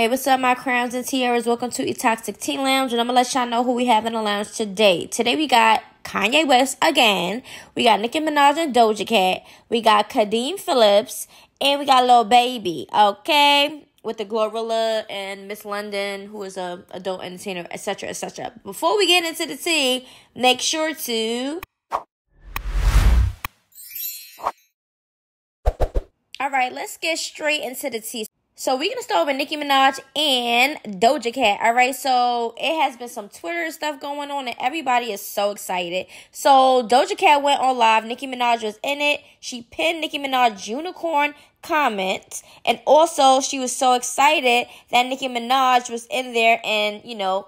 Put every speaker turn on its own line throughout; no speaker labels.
Hey, what's up, my crowns and tiaras? Welcome to E Toxic Tea Lounge, and I'm gonna let y'all know who we have in the lounge today. Today we got Kanye West again. We got Nicki Minaj and Doja Cat. We got Kadeem Phillips, and we got Lil Baby. Okay, with the Glorilla and Miss London, who is a adult entertainer, etc., etc. Before we get into the tea, make sure to. All right, let's get straight into the tea. So we're going to start with Nicki Minaj and Doja Cat. All right, so it has been some Twitter stuff going on, and everybody is so excited. So Doja Cat went on live. Nicki Minaj was in it. She pinned Nicki Minaj unicorn comment, and also she was so excited that Nicki Minaj was in there and, you know,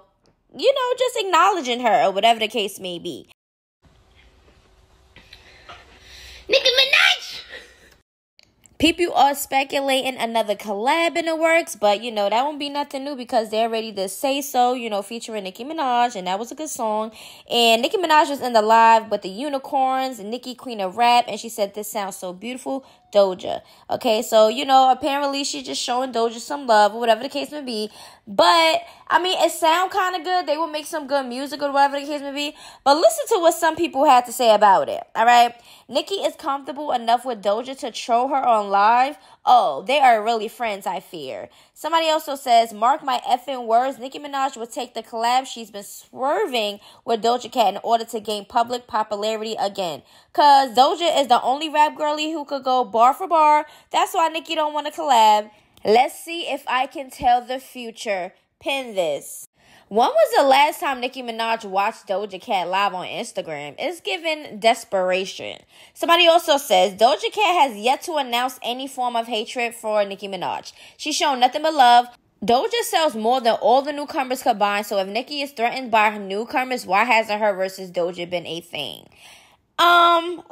just acknowledging her or whatever the case may be. Nicki Minaj! People are speculating another collab in the works, but, that won't be nothing new because they're ready to say so, featuring Nicki Minaj, and that was a good song. And Nicki Minaj was in the live with the unicorns, and Nicki, Queen of Rap, and she said, "This sounds so beautiful, Doja." Okay, so, apparently she's just showing Doja some love or whatever the case may be. But, it sounds kind of good. They will make some good music or whatever the case may be. But listen to what some people had to say about it, all right? Nicki is comfortable enough with Doja to troll her on live. Oh, they are really friends, I fear. Somebody also says, "Mark my effing words, Nicki Minaj will take the collab. She's been swerving with Doja Cat in order to gain public popularity again. Because Doja is the only rap girlie who could go bar for bar. That's why Nicki don't want to collab. Let's see if I can tell the future. Pin this." When was the last time Nicki Minaj watched Doja Cat live on Instagram? It's giving desperation. Somebody also says, Doja Cat has yet to announce any form of hatred for Nicki Minaj. She's shown nothing but love. Doja sells more than all the newcomers combined, so if Nicki is threatened by her newcomers, why hasn't her versus Doja been a thing?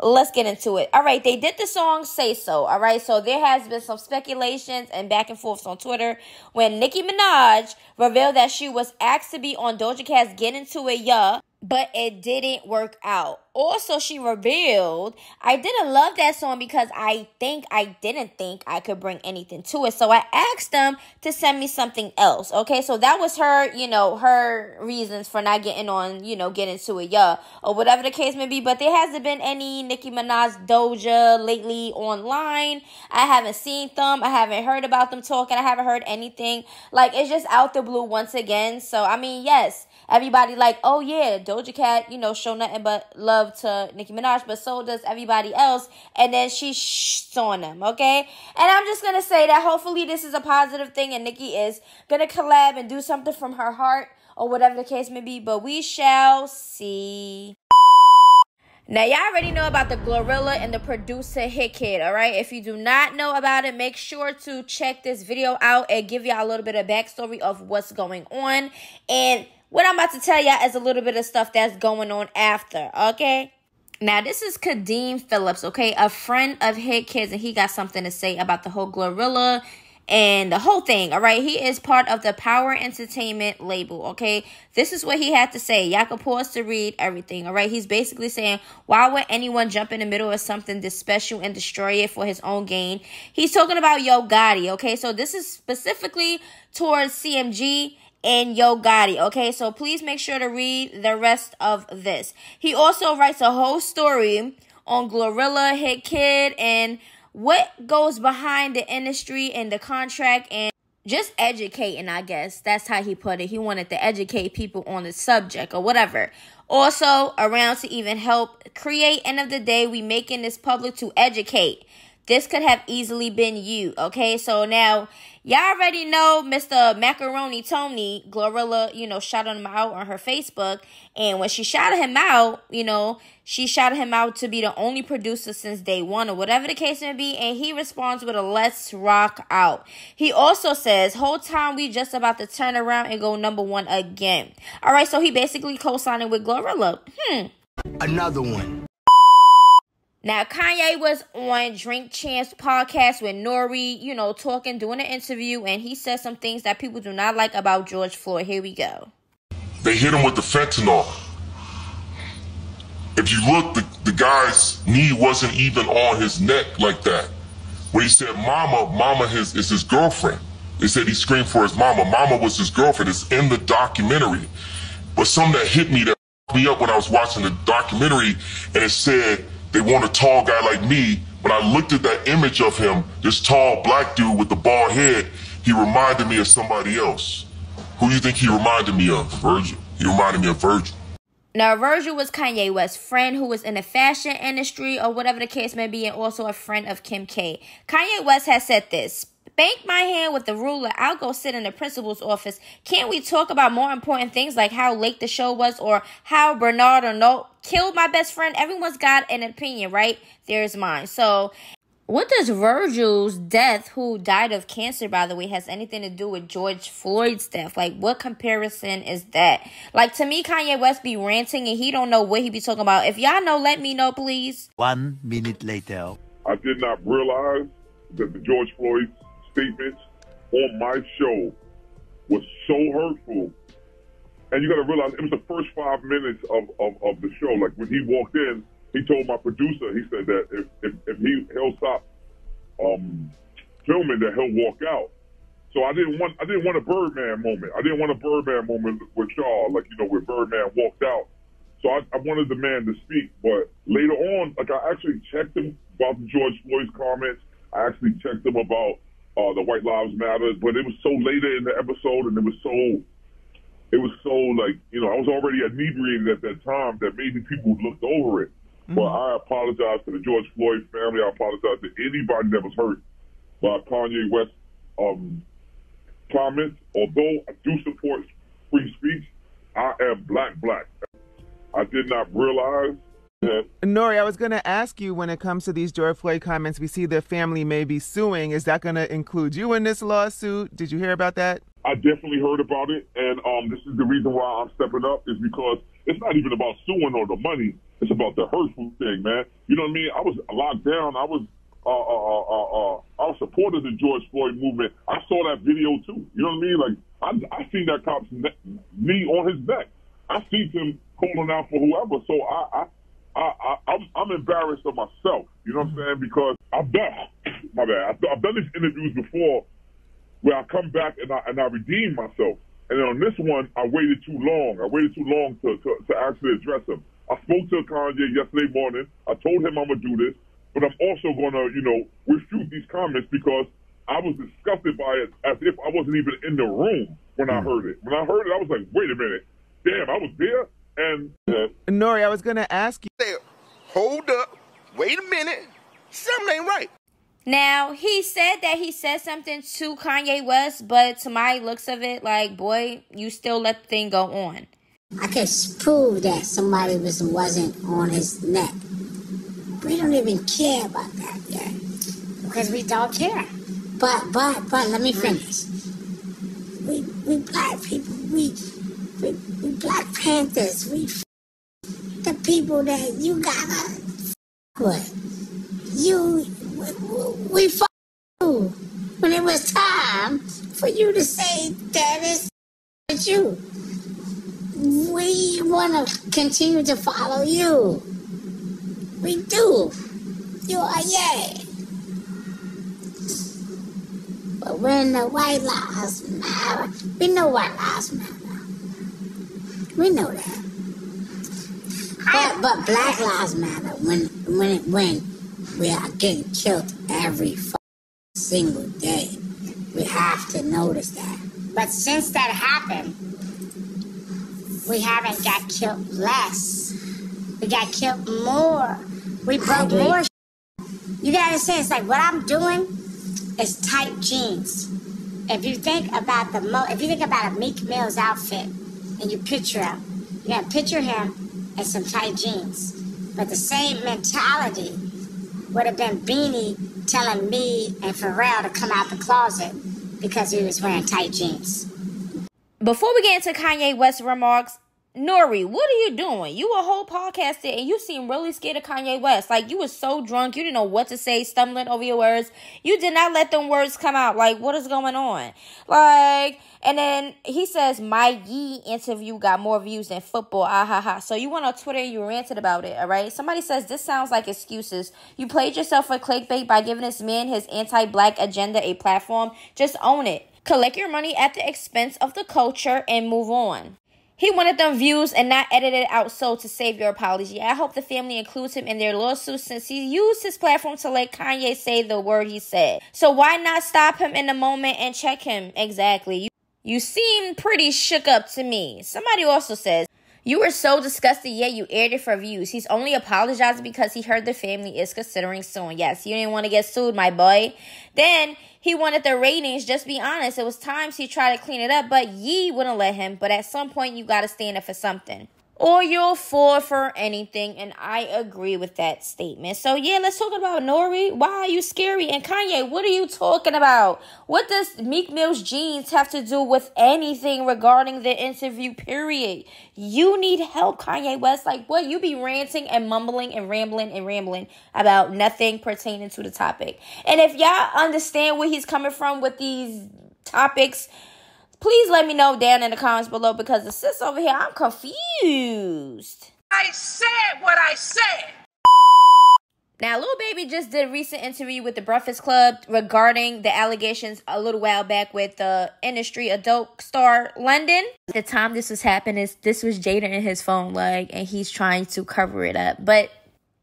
Let's get into it. All right, they did the song Say So. All right, so there has been some speculations and back and forth on Twitter when Nicki Minaj revealed that she was asked to be on Doja Cat's Get Into It, Yeah, but it didn't work out. Also, she revealed, "I didn't love that song because I didn't think I could bring anything to it. So I asked them to send me something else." Okay, so that was her, her reasons for not getting on, Get Into It, Yeah, or whatever the case may be. But there hasn't been any Nicki Minaj Doja lately online. I haven't seen them. I haven't heard about them talking. I haven't heard anything. Like, it's just out the blue once again. So, yes, everybody like, oh yeah, Doja Cat, show nothing but love to Nicki Minaj, but so does everybody else, and then she on them, okay? And I'm just gonna say that hopefully this is a positive thing and Nicki is gonna collab and do something from her heart or whatever the case may be, but we shall see. Now, y'all already know about the Glorilla and the producer Hit Kid, all right? If you do not know about it, make sure to check this video out and give y'all a little bit of backstory of what's going on. And what I'm about to tell y'all is a little bit of stuff that's going on after, okay? Now, this is Kadeem Phillips, okay? A friend of Hit Kid's, and he got something to say about the whole Glorilla and the whole thing, all right? He is part of the Power Entertainment label, okay? This is what he had to say. Y'all can pause to read everything, all right? He's basically saying, why would anyone jump in the middle of something this special and destroy it for his own gain? He's talking about Yo Gotti, okay? So this is specifically towards CMG and Yo Gotti, okay? So please make sure to read the rest of this. He also writes a whole story on Glorilla, Hit Kid, and what goes behind the industry and the contract and just educating, I guess. That's how he put it. He wanted to educate people on the subject or whatever. Also, around to even help create. End of the day, we making this public to educate. This could have easily been you, okay? So now, y'all already know Mr. Macaroni Tony, Glorilla, shouted him out on her Facebook. And when she shouted him out, she shouted him out to be the only producer since day one or whatever the case may be. And he responds with a "let's rock out." He also says, "Whole time we just about to turn around and go #1 again." All right, so he basically co-signing with Glorilla.
Another one.
Now, Kanye was on Drink Champs podcast with Nore, talking, doing an interview, and he said some things that people do not like about George Floyd. Here we go.
They hit him with the fentanyl. If you look, the guy's knee wasn't even on his neck like that. When he said mama is his girlfriend. They said he screamed for his mama. Mama was his girlfriend. It's in the documentary. But something that hit me, that fucked me up when I was watching the documentary, and it said they want a tall guy like me. When I looked at that image of him, this tall black dude with the bald head, he reminded me of somebody else. Who do you think he reminded me of? Virgil. He reminded me of Virgil.
Now, Virgil was Kanye West's friend who was in the fashion industry or whatever the case may be, and also a friend of Kim K. Kanye West has said this: "Spank my hand with the ruler, I'll go sit in the principal's office. Can't we talk about more important things like how late the show was or how Bernard Arnault killed my best friend? Everyone's got an opinion, right? There's mine." So what does Virgil's death, who died of cancer, by the way, has anything to do with George Floyd's death? Like, what comparison is that? Like, to me, Kanye West be ranting and he don't know what he be talking about. If y'all know, let me know, please.
1 minute later.
I did not realize that the George Floyd statements on my show was so hurtful. And you got to realize it was the first 5 minutes of the show. Like, when he walked in, he told my producer, he said that if he'll stop filming, that he'll walk out. So I didn't want a Birdman moment. I didn't want a Birdman moment with Shaw, like, you know, where Birdman walked out. So I wanted the man to speak. But later on, like, I actually checked him about the George Floyd's comments. I actually checked him about the White Lives Matter. But it was so later in the episode, and it was so like, you know, I was already inebriated at that time that maybe people looked over it. But I apologize to the George Floyd family. I apologize to anybody that was hurt by Kanye West's comments. Although I do support free speech, I am black. I did not realize that.
Nore, I was going to ask you, when it comes to these George Floyd comments, we see the family may be suing. Is that going to include you in this lawsuit? Did you hear about that?
I definitely heard about it, and this is the reason why I'm stepping up, is because it's not even about suing or the money. It's about the hurtful thing, man. You know what I mean? I was locked down. I was supporter of the George Floyd movement. I saw that video too. You know what I mean? Like, I seen that cop's knee on his neck. I seen him calling out for whoever. So I'm embarrassed of myself. You know what I'm saying? Because I've done these interviews before, where I come back and I redeem myself. And then on this one, I waited too long. I waited too long to actually address him. I spoke to Kanye yesterday morning. I told him I'm going to do this, but I'm also going to, you know, refute these comments because I was disgusted by it as if I wasn't even in the room when I heard it. When I heard it, I was like, wait a minute. Damn, I was there. And
Nore, I was going to ask you.
Hold up. Wait a minute. Something ain't right.
Now, he said that he said something to Kanye West, but to my looks of it, like, boy, you still let the thing go on.
I could prove that somebody wasn't on his neck. We don't even care about that yet. Because we don't care. But let me finish. We black people, we Black Panthers, the people that you gotta with. We fought you when it was time for you to say that it's you. We want to continue to follow you. We do. You are, yeah. But when the white lives matter, we know white lives matter. We know that. But black lives matter when we are getting killed every single day. We have to notice that. But since that happened, we haven't got killed less. We got killed more. We broke more. You gotta say, it's like what I'm doing is tight jeans. If you think about a Meek Mill's outfit and you picture him, you gotta picture him in some tight jeans. But the same mentality would have been Beanie telling me and Pharrell to come out the closet because he was wearing tight jeans.
Before we get into Kanye West's remarks, Nore, what are you doing? You a whole podcaster and you seem really scared of Kanye West. Like, you were so drunk, you didn't know what to say, stumbling over your words. You did not let them words come out. Like, what is going on? Like, and then he says, my Yee interview got more views than football. Ah, ha, ha. So you went on Twitter and you ranted about it, all right? Somebody says, this sounds like excuses. You played yourself for clickbait by giving this man his anti-black agenda a platform. Just own it. Collect your money at the expense of the culture and move on. He wanted them views and not edited out so to save your apology. I hope the family includes him in their lawsuit since he used his platform to let Kanye say the word he said. So why not stop him in the moment and check him? Exactly. You seem pretty shook up to me. Somebody also says, you were so disgusted, yet you aired it for views. He's only apologizing because he heard the family is considering suing. Yes, you didn't want to get sued, my boy. Then he wanted the ratings. Just be honest. It was times he tried to clean it up, but ye wouldn't let him. But at some point, you got to stand up for something, or you'll fall for anything. And I agree with that statement. So yeah, let's talk about Nore. Why are you scary? And Kanye, what are you talking about? What does Meek Mill's jeans have to do with anything regarding the interview, period? You need help, Kanye West. Like, what? You be ranting and mumbling and rambling about nothing pertaining to the topic. And if y'all understand where he's coming from with these topics, please let me know down in the comments below, because the sis over here, I'm confused.
I said what I said.
Now, Lil Baby just did a recent interview with the Breakfast Club regarding the allegations a little while back with the industry adult star London. At the time this was happening, this was Jada in his phone, and he's trying to cover it up. But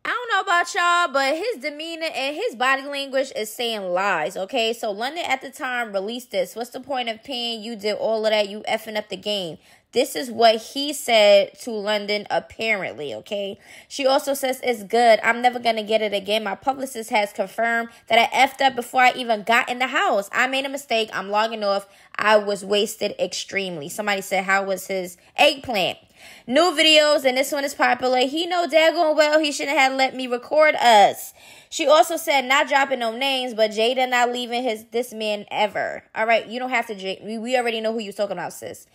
I don't know about y'all, but his demeanor and his body language is saying lies, okay? So London at the time released this. What's the point of paying? You did all of that. You effing up the game. This is what he said to London, apparently, okay? She also says, it's good. I'm never going to get it again. My publicist has confirmed that I effed up before I even got in the house. I made a mistake. I'm logging off. I was wasted extremely. Somebody said, how was his eggplant? New videos, and this one is popular. He know daggone well he shouldn't have let me record us. She also said, not dropping no names, but Jada not leaving this man ever. All right, you don't have to. We already know who you're talking about, sis.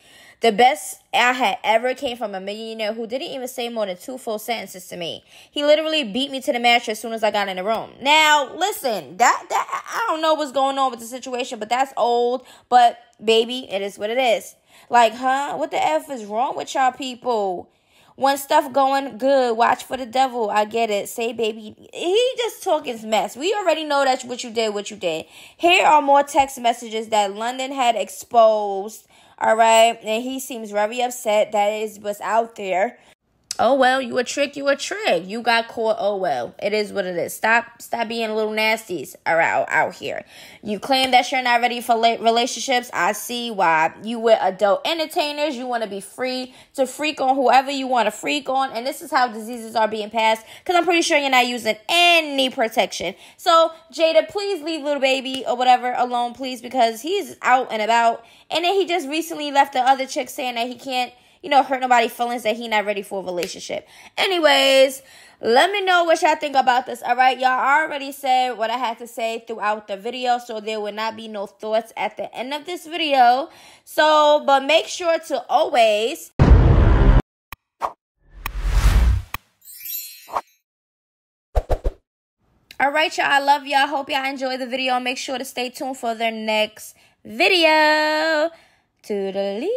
The best I had ever came from a millionaire who didn't even say more than 2 full sentences to me. He literally beat me to the mattress as soon as I got in the room. Now, listen, that I don't know what's going on with the situation, but that's old. But, baby, it is what it is. Like, huh? What the F is wrong with y'all people? When stuff going good, watch for the devil. I get it. Say, baby. He just talking mess. We already know that's what you did. Here are more text messages that London had exposed. All right. And he seems very upset. That is what's out there. Oh, well, you a trick. You got caught. Oh, well, it is what it is. Stop being little nasties out here. You claim that you're not ready for relationships. I see why. You with adult entertainers. You want to be free to freak on whoever you want to freak on. And this is how diseases are being passed, because I'm pretty sure you're not using any protection. So, Jada, please leave Lil Baby or whatever alone, please, because he's out and about. And then he just recently left the other chick saying that he can't, hurt nobody's feelings, that he not ready for a relationship. Anyways, let me know what y'all think about this. All right, y'all already said what I had to say throughout the video, so there will not be no thoughts at the end of this video. So, but make sure to always... All right, y'all, I love y'all. Hope y'all enjoy the video. Make sure to stay tuned for the next video. Toodaloo.